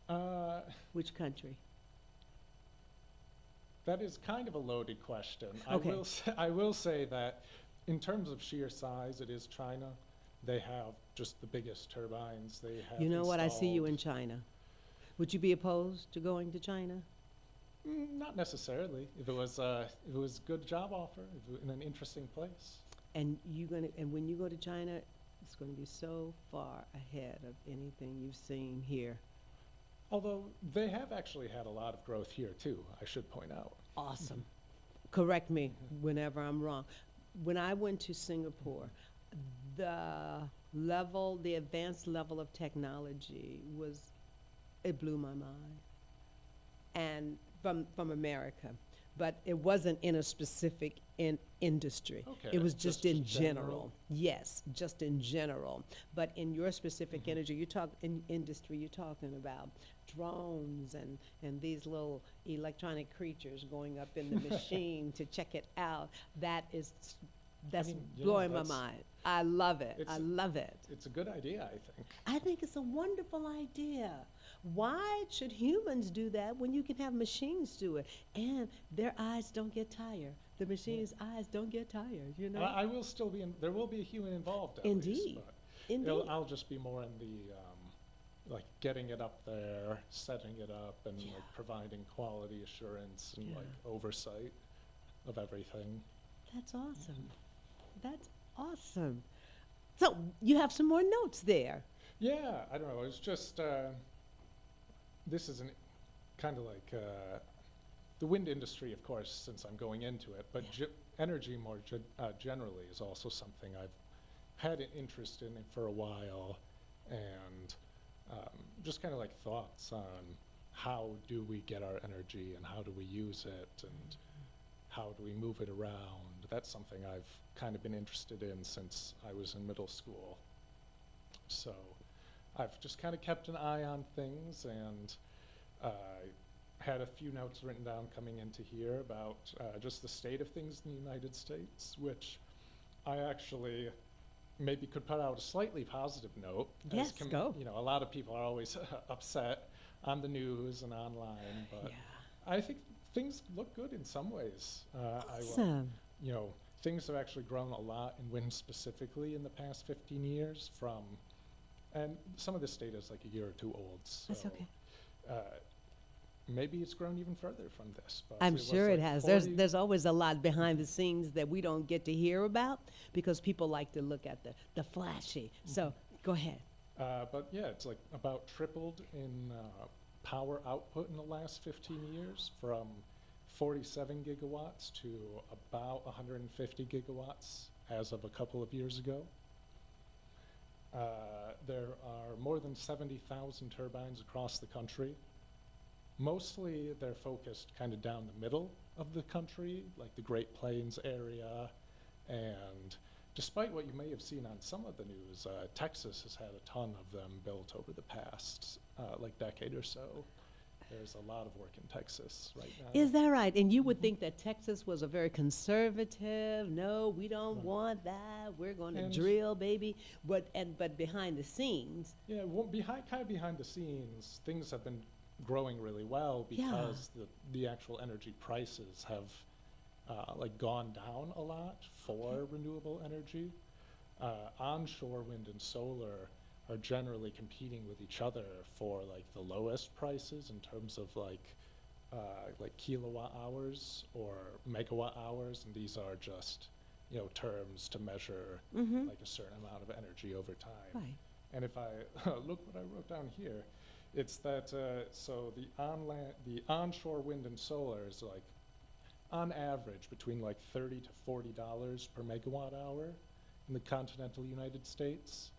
now? Which country? That is kind of a loaded question. Okay. I will say that in terms of sheer size, it is China. They have just the biggest turbines. They have You know what? I see you installed- in China. Would you be opposed to going to China? Not necessarily. If it was a good job offer, if it, in an interesting place. And when you go to China, it's going to be so far ahead of anything you've seen here. Although they have actually had a lot of growth here too, I should point out. Awesome. Correct me whenever I'm wrong. When I went to Singapore, the advanced level of technology it blew my mind. And from America, but it wasn't in a specific in industry. Okay, It was just just in general. general. Yes, just in general. But in your specific energy, you talk in industry, you're talking about drones and these little electronic creatures going up in the machine to check it out. That is that's mean, yeah, blowing my that's- mind. I love it. It's I a- love it. It's a good idea, I think. I think it's a wonderful idea. Why should humans do that when you can have machines do it? And their eyes don't get tired. The machine's eyes don't get tired, you know? I will still be in, there will be a human involved at Indeed. least, but Indeed. I'll just be more in the, like getting it up there, setting it up, and Yeah. like providing quality assurance and Yeah. like oversight of everything. That's awesome. That's awesome. So you have some more notes there. Yeah, I don't know. It's just this is an kind of like the wind industry, of course, since I'm going into it. But energy more generally is also something I've had an interest in it for a while, and just kind of like thoughts on how do we get our energy and how do we use it and how do we move it around. That's something I've kind of been interested in since I was in middle school. So I've just kind of kept an eye on things, and had a few notes written down coming into here about just the state of things in the United States, which I actually maybe could put out a slightly positive note. Yes, go. You know, a lot of people are always upset on the news and online, but I think things look good in some ways. Awesome. You know, things have actually grown a lot in wind specifically in the past 15 years from, and some of this data is like a year or two old. So, That's okay. maybe it's grown even further from this. But I'm was sure it like has. 40 There's always a lot behind the scenes that we don't get to hear about because people like to look at the flashy. So go ahead. but yeah, it's like about tripled in power output in the last 15 years from 47 gigawatts to about 150 gigawatts as of a couple of years ago. There are more than 70,000 turbines across the country. Mostly they're focused kind of down the middle of the country, like the Great Plains area. And despite what you may have seen on some of the news, Texas has had a ton of them built over the past like decade or so. There's a lot of work in Texas right now. Is that right? And you would think that Texas was a very conservative, no, we don't Right. want that, we're going to And- drill, baby. But behind the scenes, Yeah, well, kind of behind the scenes, things have been growing really well Yeah. because the actual energy prices have like gone down a lot for renewable energy. Onshore wind and solar are generally competing with each other for like the lowest prices in terms of like kilowatt hours or megawatt hours, and these are just, you know, terms to measure like a certain amount of energy over time. right. And if I look what I wrote down here, it's that so the onshore wind and solar is like on average between like $30 to $40 per megawatt hour in the continental United States.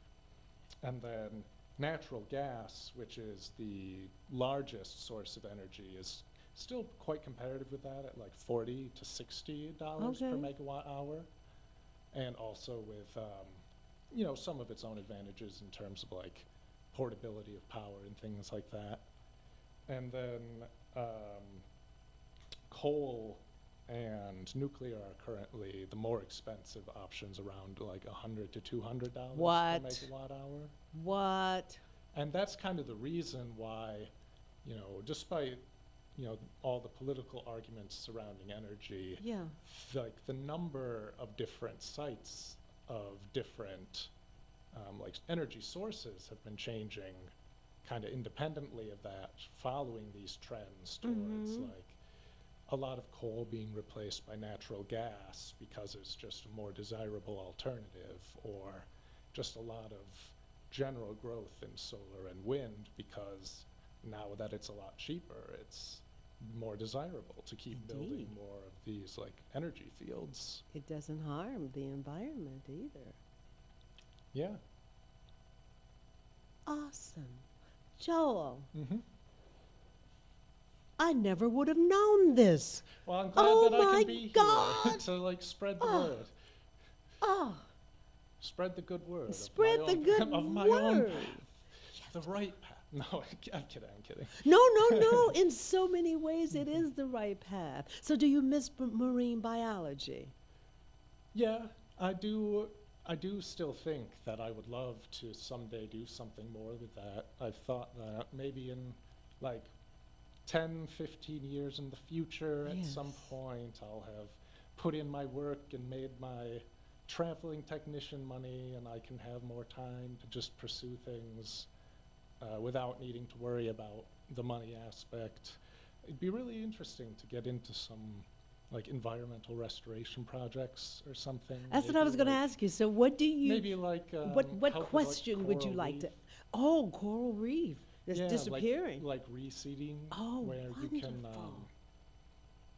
And then natural gas, which is the largest source of energy, is still quite competitive with that at like $40 to $60 per Okay. megawatt hour. And also with, you know, some of its own advantages in terms of like portability of power and things like that. And then coal and nuclear are currently the more expensive options, around like $100 to $200 What? per megawatt hour. What? And that's kind of the reason why, you know, despite, you know, all the political arguments surrounding energy, Yeah. like the number of different sites of different like energy sources have been changing kind of independently of that, following these trends towards like a lot of coal being replaced by natural gas because it's just a more desirable alternative, or just a lot of general growth in solar and wind because now that it's a lot cheaper, it's more desirable to keep building Indeed. more of these like energy fields. It doesn't harm the environment either. Yeah. Awesome. Joel, Mm-hmm. I never would have known this. Well, I'm glad Oh that I my can be here God. to like spread the Oh. word. Oh, Spread the good word spread of the my good own, of my word. own path. The right path. No, I'm kidding, I'm kidding. No, no, no. In so many ways, it is the right path. So, do you miss marine biology? Yeah, I do. I do still think that I would love to someday do something more with that. I've thought that maybe in like 10, 15 years in the future, at some Yes. point, I'll have put in my work and made my traveling technician money, and I can have more time to just pursue things without needing to worry about the money aspect. It'd be really interesting to get into some like environmental restoration projects or something. That's what I was going to like, ask you. So, what do you? Maybe like What help with, like, question would you coral like to? reef. Oh, coral reef that's Yeah, disappearing. like reseeding, Oh, where wonderful.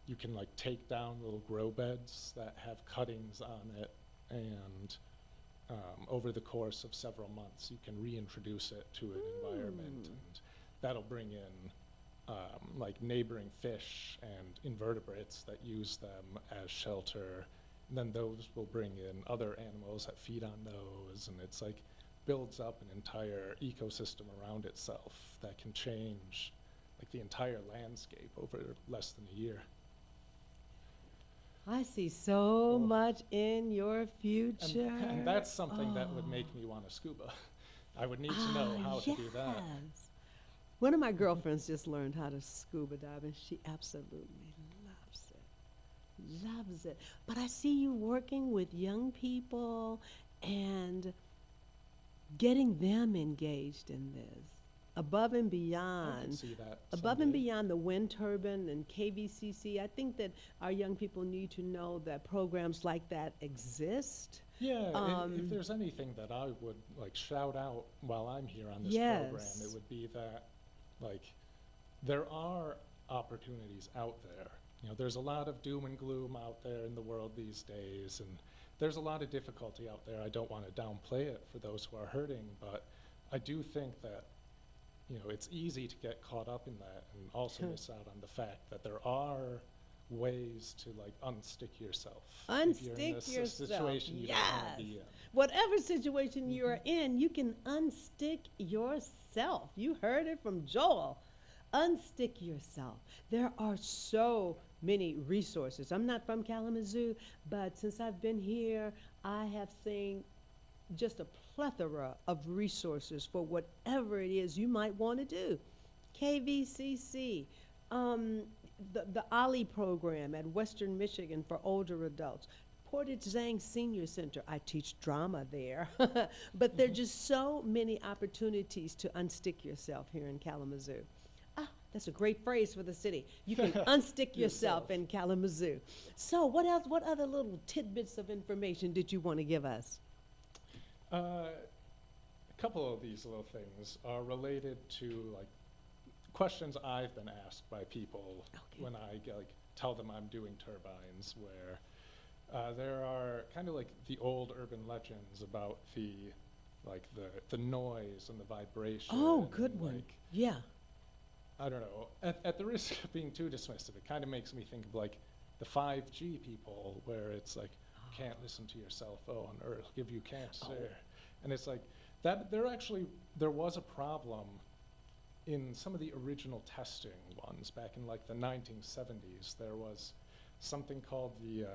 you can like take down little grow beds that have cuttings on it, and over the course of several months, you can reintroduce it to an environment, and that'll bring in like neighboring fish and invertebrates that use them as shelter. And then those will bring in other animals that feed on those, and it's like builds up an entire ecosystem around itself that can change like the entire landscape over less than a year. I see so Oh. much in your And, future. and that's something that would make me want to scuba. I would need to know how to do that. Yes. One of my girlfriends just learned how to scuba dive, and she absolutely loves it. Loves it. But I see you working with young people and getting them engaged in this, above and I can beyond. see that. Above and someday. beyond the wind turbine and KVCC, I think that our young people need to know that programs like that exist. Yeah, if Um, there's anything that I would like shout out while I'm here on this program, Yes. it would be that like there are opportunities out there. You know, there's a lot of doom and gloom out there in the world these days, and there's a lot of difficulty out there. I don't want to downplay it for those who are hurting, but I do think that, you know, it's easy to get caught up in that and also miss out on the fact that there are ways to like unstick yourself if you're in Unstick this yourself. situation you don't want to be Yes. in. Whatever situation you're in, you can unstick yourself. You heard it from Joel. Unstick yourself. There are so many resources. I'm not from Kalamazoo, but since I've been here, I have seen just a plethora of resources for whatever it is you might want to do. KVCC, the OLLI program at Western Michigan for older adults, Portage Zhang Senior Center. I teach drama there. But there are just so many opportunities to unstick yourself here in Kalamazoo. Ah, that's a great phrase for the city. You can unstick yourself Yourself. in Kalamazoo. So what else, what other little tidbits of information did you want to give us? A couple of these little things are related to like questions I've been asked by people Okay. when I like tell them I'm doing turbines, where there are kind of like the old urban legends about the the noise and the vibration. Oh, good and, one. like, Yeah. I don't know. At the risk of being too dismissive, it kind of makes me think of like the 5G people, where it's like, you can't listen to your cell phone or it'll give you cancer. Oh. And it's like that. There was a problem in some of the original testing ones back in like the 1970s. There was something called the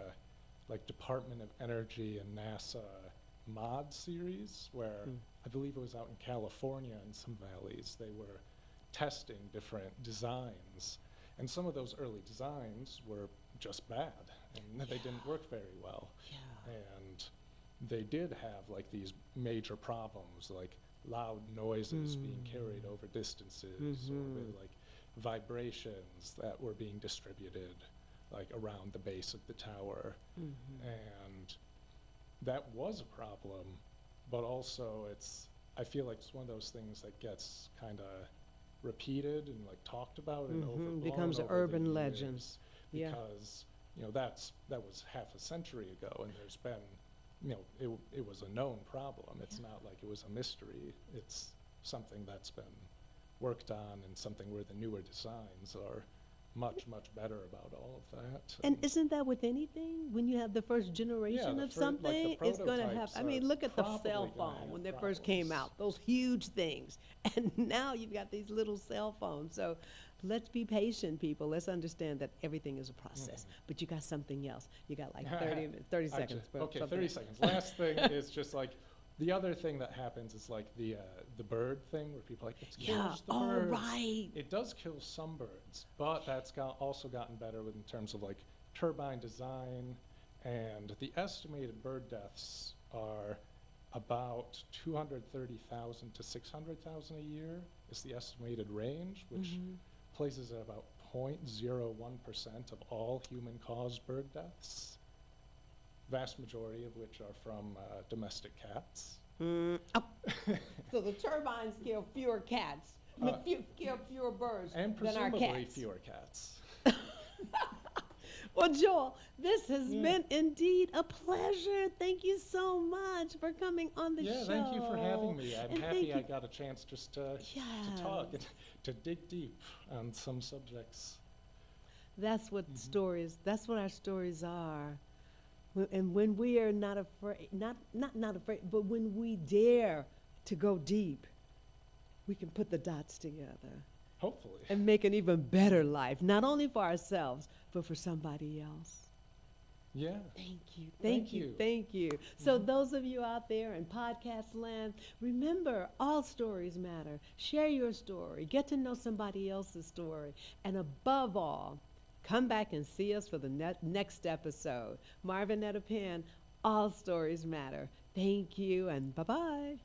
like Department of Energy and NASA mod series, where I believe it was out in California in some valleys. They were testing different designs, and some of those early designs were just bad, and they didn't work very well. Yeah. And they did have like these major problems, like loud noises being carried over distances, or with like vibrations that were being distributed like around the base of the tower. And that was a problem, but also I feel like it's one of those things that gets kind of repeated and like talked about and overblown Becomes an over the urban legend. years, Yeah. because you know that was half a century ago, and there's been, you know, it was a known problem. It's not like it was a mystery. It's something that's been worked on, and something where the newer designs are much, much better about all of that. And isn't that with anything? When you have the first generation the of fir- like the something, it's going to have, prototypes I mean, are look at the probably cell gonna phone have when they first came problems. out, those huge things. And now you've got these little cell phones. So let's be patient, people. Let's understand that everything is a process. But you got something else. You got like 30 I seconds. ju- for okay, something 30 else. seconds. Last thing is just like the other thing that happens is like the bird thing where people are like, it Yeah, kills the oh, birds. right. It does kill some birds, but that's also gotten better in terms of like turbine design, and the estimated bird deaths are about 230,000 to 600,000 a year is the estimated range, which places at about 0.01% of all human-caused bird deaths, vast majority of which are from domestic cats. Oh. So the turbines kill fewer cats, kill fewer birds And than our presumably cats. fewer cats. Well, Joel, this has been indeed a pleasure. Thank you so much for coming on the show. Yeah, thank you for having me. I'm And happy thank I you- got a chance just to talk and to dig deep on some subjects. That's what stories, that's what our stories are. And when we are not afraid, not afraid, but when we dare to go deep, we can put the dots together Hopefully. and make an even better life, not only for ourselves, but for somebody else. Yeah. Thank you, Thank thank you, you. thank you. So those of you out there in podcast land, remember, all stories matter. Share your story. Get to know somebody else's story. And above all, come back and see us for the next episode. Marvin at a Pen, all stories matter. Thank you, and bye-bye.